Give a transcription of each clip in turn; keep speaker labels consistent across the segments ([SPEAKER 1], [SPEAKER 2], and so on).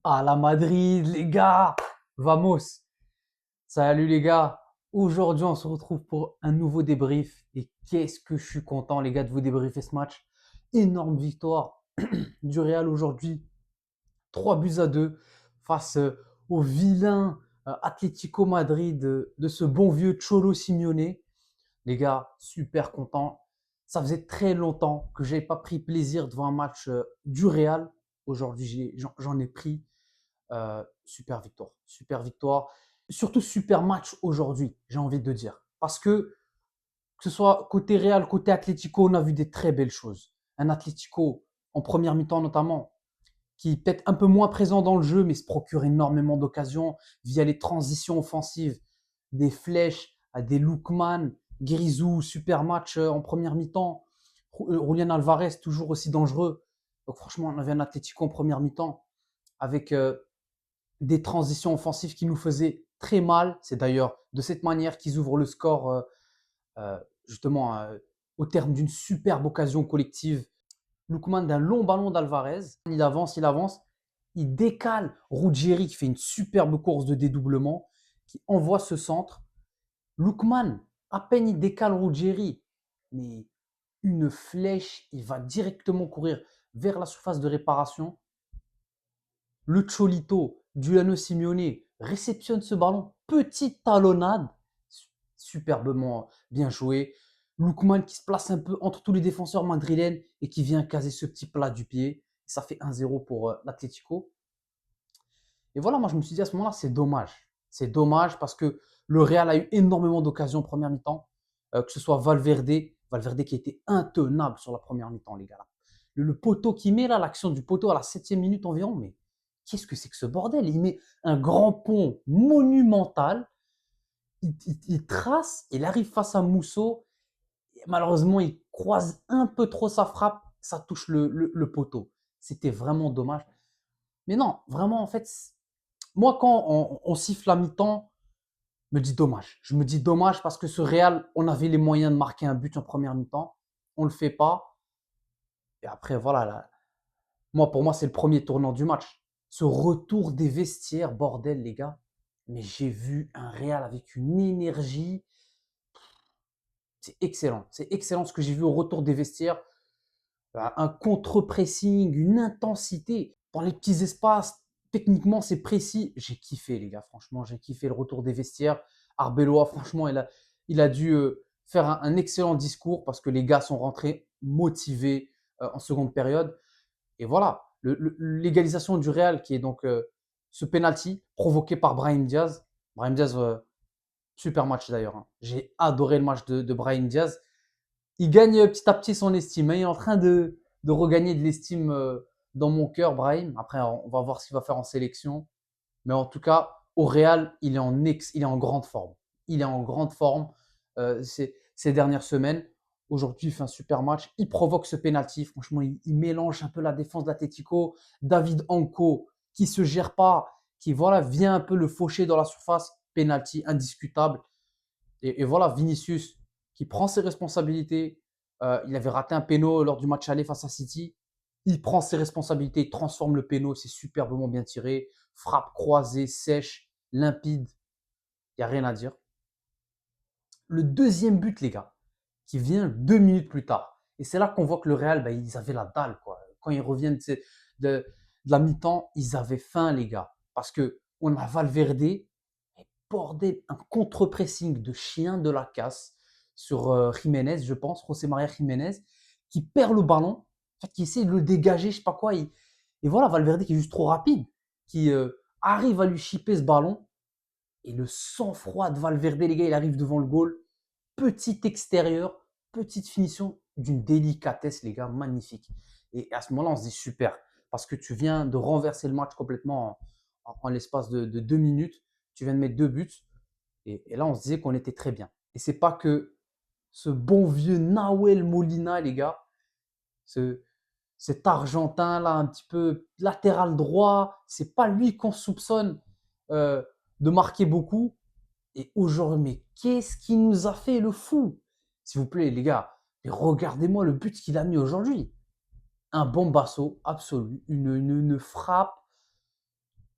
[SPEAKER 1] À la Madrid, les gars! Vamos! Salut les gars! Aujourd'hui, on se retrouve pour un nouveau débrief. Et qu'est-ce que je suis content, les gars, de vous débriefer ce match. Énorme victoire du Real aujourd'hui. 3 buts à 2 face au vilain Atlético Madrid de ce bon vieux Cholo Simeone. Les gars, super content. Ça faisait très longtemps que je n'avais pas pris plaisir devant un match du Real. Aujourd'hui, j'en ai pris. Super victoire. Super victoire. Surtout super match aujourd'hui, j'ai envie de dire. Parce que ce soit côté Real, côté Atlético, on a vu des très belles choses. Un Atlético, en première mi-temps notamment, qui est peut-être un peu moins présent dans le jeu, mais se procure énormément d'occasions via les transitions offensives, des flèches à des Lookman, Grisou, super match en première mi-temps. Julian Alvarez, toujours aussi dangereux. Donc franchement, on avait un Atlético en première mi-temps avec des transitions offensives qui nous faisaient très mal. C'est d'ailleurs de cette manière qu'ils ouvrent le score, euh, justement, au terme d'une superbe occasion collective. Lookman d'un long ballon d'Alvarez. Il avance, il décale Ruggieri qui fait une superbe course de dédoublement, qui envoie ce centre. Lookman, à peine il décale Ruggieri, mais une flèche, il va directement courir vers la surface de réparation. Le Cholito, Giuliano Simeone réceptionne ce ballon, petite talonnade, superbement bien joué. Lookman qui se place un peu entre tous les défenseurs madrilènes et qui vient caser ce petit plat du pied. Ça fait 1-0 pour l'Atlético. Et voilà, moi je me suis dit à ce moment-là, c'est dommage. C'est dommage parce que le Real a eu énormément d'occasions en première mi-temps, que ce soit Valverde qui était intenable sur la première mi-temps, les gars. Là. Le poteau qui met là, l'action du poteau à la 7e minute environ, mais qu'est-ce que c'est que ce bordel? Il met un grand pont monumental, il trace, il arrive face à Musso, et malheureusement il croise un peu trop sa frappe, ça touche le poteau. C'était vraiment dommage. Mais non, vraiment en fait, moi, quand on siffle la mi-temps, je me dis dommage. Je me dis dommage parce que ce Real, on avait les moyens de marquer un but en première mi-temps. On ne le fait pas. Et après, voilà. Là, pour moi, c'est le premier tournant du match. Ce retour des vestiaires, bordel, les gars. Mais j'ai vu un Real avec une énergie. C'est excellent. C'est excellent ce que j'ai vu au retour des vestiaires. Un contre-pressing, une intensité dans les petits espaces. Techniquement, c'est précis. J'ai kiffé, les gars. Franchement, j'ai kiffé le retour des vestiaires. Arbeloa, franchement, il a dû faire un excellent discours parce que les gars sont rentrés motivés en seconde période. Et voilà, l'égalisation du Real qui est donc ce penalty provoqué par Brahim Diaz. Brahim Diaz, super match d'ailleurs. Hein. J'ai adoré le match de Brahim Diaz. Il gagne petit à petit son estime. Hein. Il est en train de regagner de l'estime dans mon cœur, Brahim. Après, on va voir ce qu'il va faire en sélection. Mais en tout cas, au Real, il est en grande forme. Il est en grande forme ces dernières semaines. Aujourd'hui, il fait un super match. Il provoque ce penalty. Franchement, il mélange un peu la défense d'Atletico. David Anco, qui se gère pas, qui voilà, vient un peu le faucher dans la surface. Penalty indiscutable. Et voilà, Vinicius qui prend ses responsabilités. Il avait raté un péno lors du match aller face à City. Il prend ses responsabilités, il transforme le péno, c'est superbement bien tiré. Frappe croisée, sèche, limpide. Il n'y a rien à dire. Le deuxième but, les gars, qui vient 2 minutes plus tard. Et c'est là qu'on voit que le Real, bah, ils avaient la dalle. Quoi. Quand ils reviennent de la mi-temps, ils avaient faim, les gars. Parce qu'on a Valverde, et bordel, un contre-pressing de chien de la casse sur Jiménez, je pense, José María Jiménez, qui perd le ballon, en fait, qui essaie de le dégager, je sais pas quoi. Et voilà, Valverde qui est juste trop rapide, qui arrive à lui chipper ce ballon. Et le sang-froid de Valverde, les gars, il arrive devant le goal. Petit extérieur, petite finition d'une délicatesse, les gars, magnifique. Et à ce moment-là, on se dit super, parce que tu viens de renverser le match complètement en l'espace de 2 minutes. Tu viens de mettre 2 buts. Et là, on se disait qu'on était très bien. Et c'est pas que ce bon vieux Nahuel Molina, les gars, ce, cet Argentin là, un petit peu latéral droit, c'est pas lui qu'on soupçonne euh, de marquer beaucoup. Et aujourd'hui, mais qu'est-ce qu'il nous a fait le fou? S'il vous plaît, les gars, regardez-moi le but qu'il a mis aujourd'hui. Un bombasso absolu, une frappe.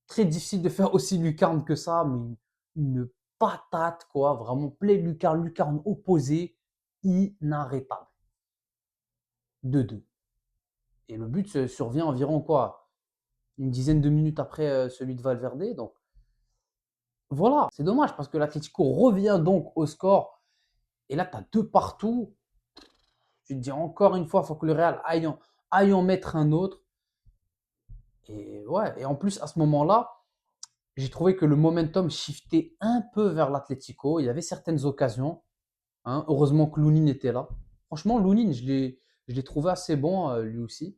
[SPEAKER 1] Très difficile de faire aussi lucarne que ça, mais une patate, quoi. Vraiment pleine lucarne, lucarne opposée, inarrêtable. 2-2. Et le but survient environ quoi? Une dizaine de minutes après celui de Valverde. Donc voilà, c'est dommage parce que l'Atlético revient donc au score. Et là, tu as deux partout. Tu te dis encore une fois, il faut que le Real aille en mettre un autre. Et ouais, et en plus, à ce moment-là, j'ai trouvé que le momentum shiftait un peu vers l'Atlético. Il y avait certaines occasions, hein. Heureusement que Lounine était là. Franchement, Lounine, je l'ai trouvé assez bon, lui aussi.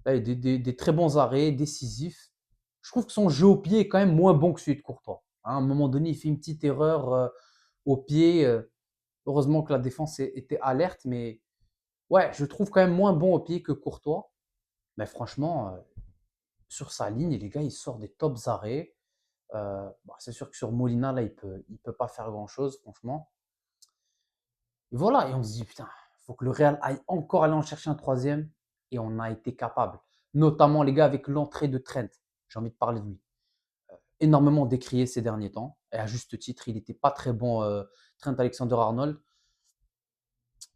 [SPEAKER 1] Là, il y a des très bons arrêts, décisifs. Je trouve que son jeu au pied est quand même moins bon que celui de Courtois. Hein, à un moment donné, il fait une petite erreur au pied. Heureusement que la défense était alerte, mais ouais, je trouve quand même moins bon au pied que Courtois. Mais franchement, sur sa ligne, les gars, il sort des tops arrêts. Bah, c'est sûr que sur Molina, là, il peut pas faire grand-chose, franchement. Et voilà, et on se dit, putain, il faut que le Real aille encore aller en chercher un troisième. Et on a été capable. Notamment, les gars, avec l'entrée de Trent. J'ai envie de parler de lui. Énormément décrié ces derniers temps. Et à juste titre, il n'était pas très bon, Trent Alexander-Arnold.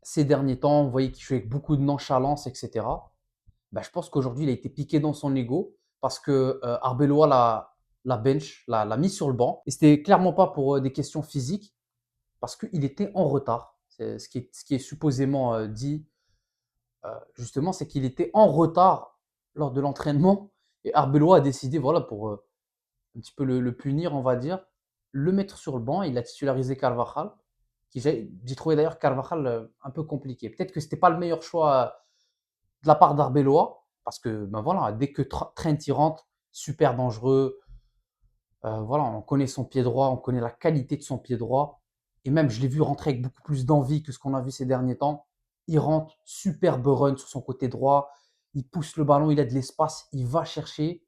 [SPEAKER 1] Ces derniers temps, vous voyez qu'il joue avec beaucoup de nonchalance, etc. Bah, je pense qu'aujourd'hui, il a été piqué dans son ego parce que Arbeloa l'a bench, l'a mis sur le banc. Et c'était clairement pas pour des questions physiques, parce qu'il était en retard. C'est ce qui est supposément dit, justement, c'est qu'il était en retard lors de l'entraînement. Et Arbeloa a décidé, voilà, pour un petit peu le punir, on va dire, le mettre sur le banc. Il a titularisé Carvajal, j'ai trouvé d'ailleurs Carvajal un peu compliqué. Peut-être que c'était pas le meilleur choix de la part d'Arbeloa, parce que ben voilà, dès que Trent y rentre, super dangereux. Voilà, on connaît son pied droit, on connaît la qualité de son pied droit. Et même, je l'ai vu rentrer avec beaucoup plus d'envie que ce qu'on a vu ces derniers temps. Il rentre, superbe run sur son côté droit. Il pousse le ballon, il a de l'espace, il va chercher.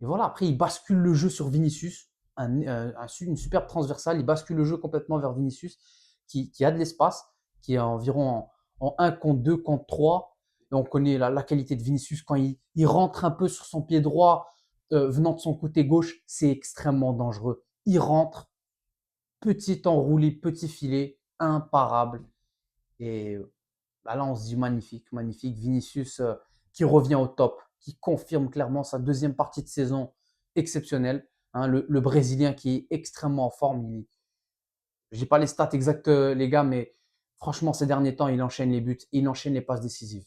[SPEAKER 1] Et voilà, après, il bascule le jeu sur Vinicius. Une superbe transversale. Il bascule le jeu complètement vers Vinicius, qui a de l'espace, qui est environ en 1 contre 2 contre 3. Et on connaît la qualité de Vinicius quand il rentre un peu sur son pied droit, venant de son côté gauche, c'est extrêmement dangereux. Il rentre, petit enroulé, petit filet, imparable. Et bah là, on se dit magnifique, magnifique. Vinicius qui revient au top, qui confirme clairement sa deuxième partie de saison exceptionnelle. Hein, le Brésilien qui est extrêmement en forme. Je n'ai pas les stats exactes, les gars, mais franchement, ces derniers temps, il enchaîne les buts, il enchaîne les passes décisives.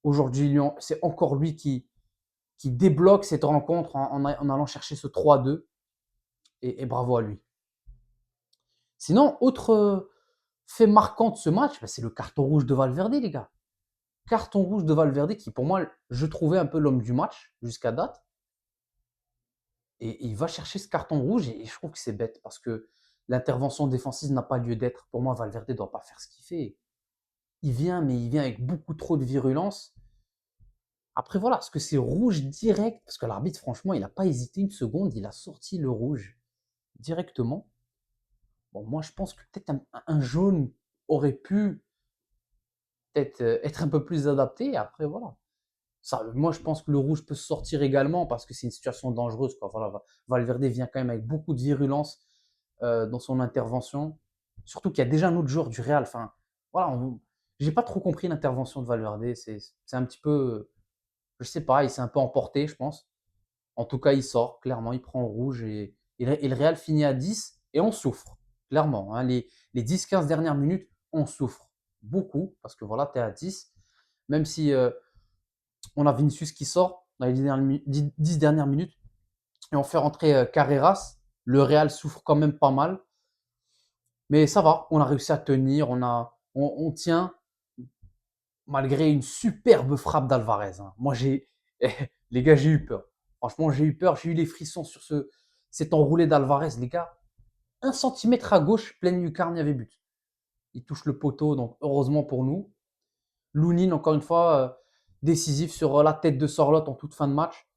[SPEAKER 1] Aujourd'hui, c'est encore lui qui débloque cette rencontre en allant chercher ce 3-2. Et bravo à lui. Sinon, autre fait marquant de ce match, bah, c'est le carton rouge de Valverde, les gars. Carton rouge de Valverde qui, pour moi, je trouvais un peu l'homme du match jusqu'à date. Et il va chercher ce carton rouge et je trouve que c'est bête parce que l'intervention défensive n'a pas lieu d'être. Pour moi, Valverde ne doit pas faire ce qu'il fait. Il vient, mais il vient avec beaucoup trop de virulence. Après, voilà, est-ce que c'est rouge direct? Parce que l'arbitre, franchement, il n'a pas hésité une seconde, il a sorti le rouge directement. Bon, moi, je pense que peut-être un jaune aurait pu peut-être être un peu plus adapté. Après, voilà. Ça, moi, je pense que le rouge peut sortir également parce que c'est une situation dangereuse, quoi. Voilà, Valverde vient quand même avec beaucoup de virulence dans son intervention. Surtout qu'il y a déjà un autre joueur du Real. Enfin, voilà, j'ai pas trop compris l'intervention de Valverde. C'est un petit peu, je sais pas, il s'est un peu emporté, je pense. En tout cas, il sort, clairement, il prend rouge et le Real finit à 10 et on souffre, clairement. Hein. Les 10-15 dernières minutes, on souffre beaucoup parce que voilà, tu es à 10. Même si on a Vinicius qui sort dans les 10 dernières minutes et on fait rentrer Carreras, le Real souffre quand même pas mal. Mais ça va, on a réussi à tenir, on tient malgré une superbe frappe d'Alvarez. Hein. Moi, les gars, j'ai eu peur. Franchement, j'ai eu peur, j'ai eu les frissons sur cet enroulé d'Alvarez. Les gars, 1 centimètre à gauche, pleine lucarne, il y avait but. Il touche le poteau, donc heureusement pour nous. Lounine, encore une fois, décisif sur la tête de Sorlotte en toute fin de match.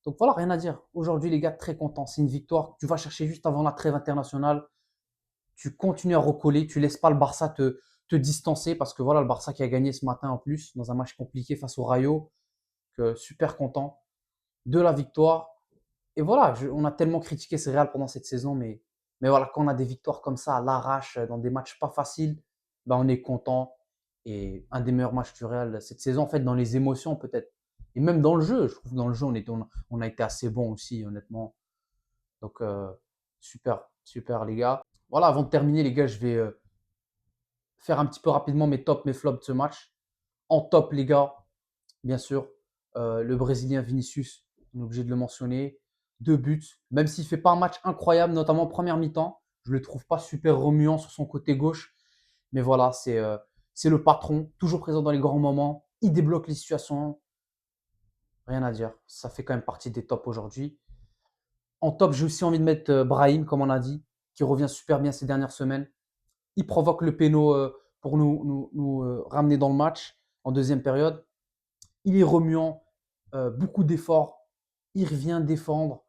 [SPEAKER 1] Donc voilà, rien à dire. Aujourd'hui, les gars, très contents. C'est une victoire que tu vas chercher juste avant la trêve internationale. Tu continues à recoller, tu laisses pas le Barça te distancer parce que voilà, le Barça qui a gagné ce matin en plus dans un match compliqué face au Rayo. Super content de la victoire. Et voilà, on a tellement critiqué ce Real pendant cette saison, mais voilà, quand on a des victoires comme ça à l'arrache, dans des matchs pas faciles, ben on est content. Et un des meilleurs matchs du Real cette saison, en fait, dans les émotions peut-être. Et même dans le jeu, je trouve que dans le jeu, on a été assez bon aussi, honnêtement. Donc, super, super, les gars. Voilà, avant de terminer, les gars, je vais faire un petit peu rapidement mes tops, mes flops de ce match. En top, les gars, bien sûr, le Brésilien Vinicius, on est obligé de le mentionner. 2 buts, même s'il ne fait pas un match incroyable, notamment en première mi-temps. Je ne le trouve pas super remuant sur son côté gauche. Mais voilà, c'est le patron, toujours présent dans les grands moments. Il débloque les situations. Rien à dire. Ça fait quand même partie des tops aujourd'hui. En top, j'ai aussi envie de mettre Brahim, comme on a dit, qui revient super bien ces dernières semaines. Il provoque le péno pour nous ramener dans le match en deuxième période. Il est remuant, beaucoup d'efforts. Il revient défendre.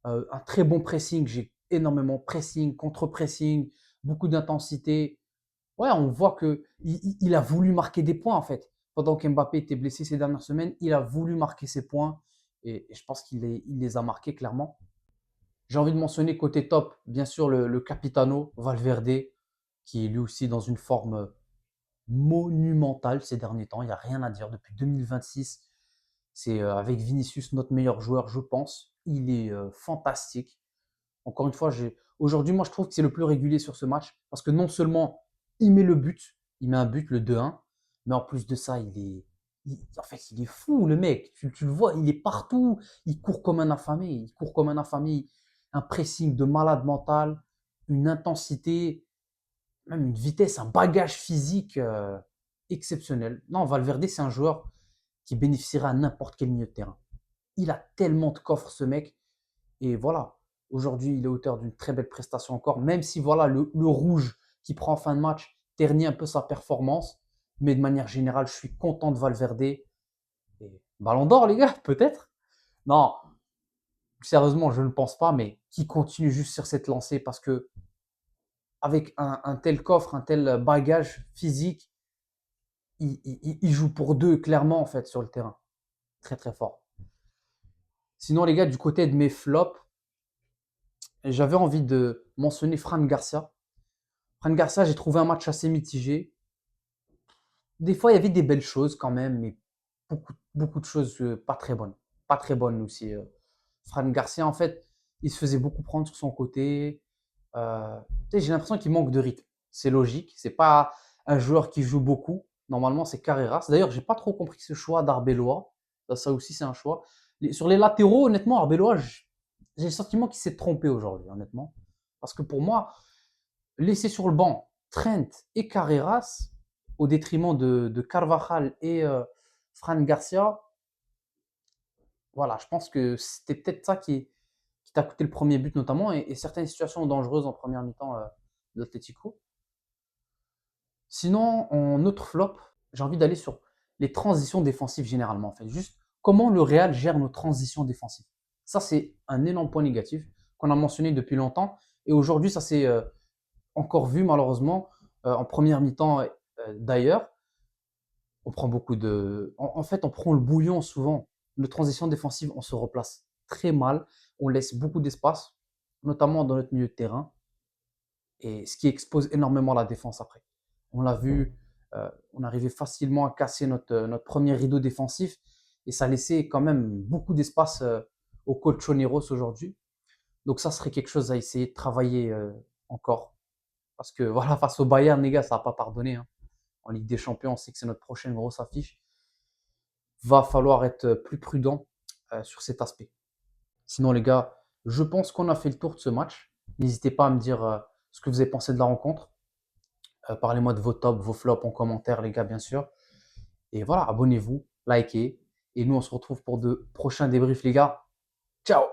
[SPEAKER 1] Un très bon pressing. J'ai énormément pressing, contre-pressing, beaucoup d'intensité. Ouais, on voit qu'il a voulu marquer des points en fait. Pendant qu'Mbappé était blessé ces dernières semaines, il a voulu marquer ses points et je pense il les a marqués clairement. J'ai envie de mentionner côté top, bien sûr, le Capitano Valverde, qui est lui aussi dans une forme monumentale ces derniers temps. Il n'y a rien à dire. Depuis 2026, c'est avec Vinicius notre meilleur joueur, je pense. Il est fantastique. Encore une fois, aujourd'hui, moi, je trouve que c'est le plus régulier sur ce match parce que non seulement il met le but, il met un but, le 2-1, mais en plus de ça, en fait, il est fou, le mec. Tu le vois, il est partout. Il court comme un affamé. Il court comme un affamé. Un pressing de malade mental, une intensité, même une vitesse, un bagage physique exceptionnel. Non, Valverde, c'est un joueur qui bénéficiera à n'importe quel milieu de terrain. Il a tellement de coffres, ce mec. Et voilà, aujourd'hui, il est auteur d'une très belle prestation encore, même si voilà le rouge qui prend en fin de match ternit un peu sa performance. Mais de manière générale, je suis content de Valverde. Et Ballon d'or, les gars, peut-être. Non, sérieusement, je ne pense pas, mais qui continue juste sur cette lancée parce que avec un tel coffre, un tel bagage physique, il joue pour deux, clairement, en fait, sur le terrain. Très, très fort. Sinon, les gars, du côté de mes flops, j'avais envie de mentionner Fran Garcia. Fran Garcia, j'ai trouvé un match assez mitigé. Des fois, il y avait des belles choses quand même, mais beaucoup de choses pas très bonnes. Pas très bonnes aussi. Fran Garcia, en fait, il se faisait beaucoup prendre sur son côté. J'ai l'impression qu'il manque de rythme. C'est logique. C'est pas un joueur qui joue beaucoup. Normalement, c'est Carreras. D'ailleurs, j'ai pas trop compris ce choix d'Arbeloa. Ça aussi, c'est un choix. Sur les latéraux, honnêtement, Arbeloa, j'ai le sentiment qu'il s'est trompé aujourd'hui, honnêtement. Parce que pour moi, laisser sur le banc Trent et Carreras au détriment de Carvajal et Fran Garcia, voilà, je pense que c'était peut-être ça qui t'a coûté le premier but notamment et certaines situations dangereuses en première mi-temps d'Atletico. Sinon, en autre flop, j'ai envie d'aller sur les transitions défensives généralement. En fait, juste comment le Real gère nos transitions défensives. Ça, c'est un énorme point négatif qu'on a mentionné depuis longtemps. Et aujourd'hui, ça s'est encore vu malheureusement en première mi-temps d'ailleurs. On prend beaucoup de. En fait, on prend le bouillon souvent. Nos transitions défensives, on se replace très mal. On laisse beaucoup d'espace, notamment dans notre milieu de terrain. Et ce qui expose énormément la défense après. On l'a vu, on arrivait facilement à casser notre premier rideau défensif et ça laissait quand même beaucoup d'espace au Colchoneros aujourd'hui. Donc ça serait quelque chose à essayer de travailler encore. Parce que voilà, face au Bayern, les gars, ça va pas pardonner. Hein. En Ligue des Champions, on sait que c'est notre prochaine grosse affiche. Va falloir être plus prudent sur cet aspect. Sinon, les gars, je pense qu'on a fait le tour de ce match. N'hésitez pas à me dire ce que vous avez pensé de la rencontre. Parlez-moi de vos tops, vos flops en commentaire, les gars, bien sûr. Et voilà, abonnez-vous, likez. Et nous, on se retrouve pour de prochains débriefs, les gars. Ciao!